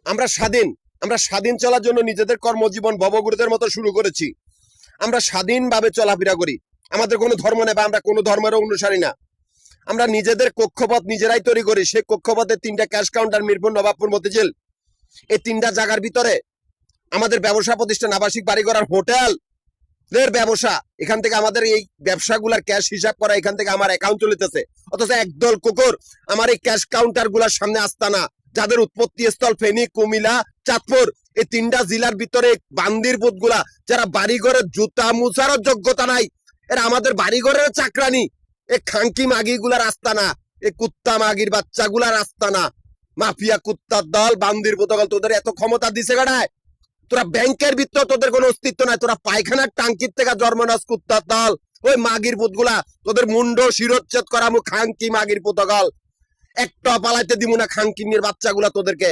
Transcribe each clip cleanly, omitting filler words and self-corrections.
আমরা স্বাধীন, আমরা স্বাধীন চলার জন্য নিজেদের কর্মজীবন ভবগুরুদের মতো শুরু করেছি। আমরা স্বাধীনভাবে চলাফেরা করি, আমাদের কোনো ধর্ম নেই বা আমরা কোনো ধর্মের অনুসারী না। আমরা নিজেদের কক্ষপথ নিজেরাই তৈরি করি। সেই কক্ষপথে 3টা ক্যাশ কাউন্টার, মিরপুর, নবাবপুর, মতিঝিল, এই 3টা জায়গার ভিতরে আমাদের ব্যবসা প্রতিষ্ঠান, আবাসিক বাড়িঘর আর হোটেল এর ব্যবসা। এখান থেকে আমাদের এই ব্যবসাগুলার ক্যাশ হিসাব করা, এখান থেকে আমার অ্যাকাউন্ট চলিতেছে। অথচ একদল কুকুর আমার এই ক্যাশ কাউন্টার গুলার সামনে আস্তানা, যাদের উৎপত্তি স্থল ফেনী, কুমিল্লা, চাঁদপুর, এই 3টা জেলার ভিতরে বান্দির পুত গুলা, যারা বাড়িঘরের জুতা মুছারও যোগ্যতা নাই, এরা আমাদের বাড়িঘরের চাকরানি। এই খাঙ্কি মাগি গুলার আস্তানা, এই কুত্তা মাগির বাচ্চা গুলার আস্তানা। মাফিয়া কুত্তার দল, বান্দির পুত দল, তোদের এত ক্ষমতা দিছে গাড়ায়। তোরা ব্যাংকের ভিতর তোদের কোনো অস্তিত্ব নাই। তোরা পায়খানার টাঙ্কির থেকে জন্ম নাস কুত্তার দল। ওই মাগির পুতগুলা, তোদের মুন্ড শিরোচ্ছেদ করা মু খাঙ্কি মাগির পুতগল। একটা পালাইতে দিব না খাঙ্কিনির বাচ্চাগুলা তোদেরকে।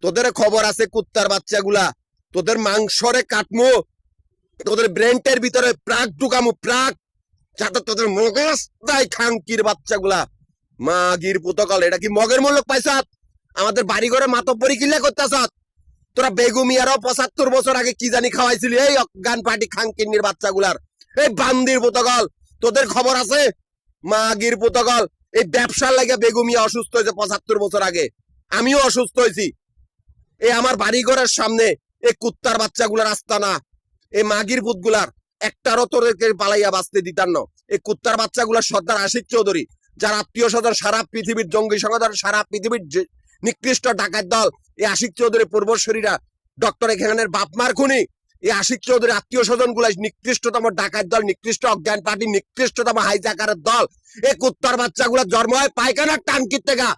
তোদের খবর আছে কুত্তার বাচ্চাগুলা, তোদের মাংসরে কাটমু, তোদের ব্রেন্টের ভিতরে প্রাক ঢুকামু, প্রাক, যাতে তোদের মগজ দেয় খাঙ্কির বাচ্চাগুলা। মাগির পুতগল, এটা কি মগের মূল্য পাইছাত? আমাদের বাড়ি ঘরে মাতব্বরি কিল্লা করতেছাত? তোরা বেগুমিয়ারও 75 বছর আগে কি জানি খাওয়াইছিলি এই অজ্ঞান পার্টি খাঙ্কিন্নির বাচ্চাগুলার। এই বান্দির পুতগল, তোদের খবর আছে? মাগির পুতগল, এই ব্যবসার লাগে বেগুমিয়া অসুস্থ হয়েছে 75 বছর আগে। আমিও অসুস্থ হয়েছি। এই আমার বাড়ি ঘরের সামনে এই কুত্তার বাচ্চাগুলার আস্তানা, এই মাগির পুতগুলার একটারও তোদেরকে পালাইয়া বাঁচতে দিতার না। এই কুত্তার বাচ্চাগুলার সর্দার আশিক চৌধুরী, যার আত্মীয় স্বজন সারা পৃথিবীর জঙ্গি সংগঠন, সারা পৃথিবীর নিকৃষ্ট ডাকাত দল, এই আশিক চৌধুরী পূর্বশরীরা, ডক্টর এখানের বাপমার খুনি, এই আশিক চৌধুরী আত্মীয় স্বজন গুলা নিকৃষ্টতম ডাকাত দল, নিকৃষ্ট অজ্ঞান পার্টি, নিকৃষ্টতম হাইজাকারের দল। এই কুত্তার বাচ্চাগুলা জন্ম হয় পায়খানার টাঙ্কির থেকে।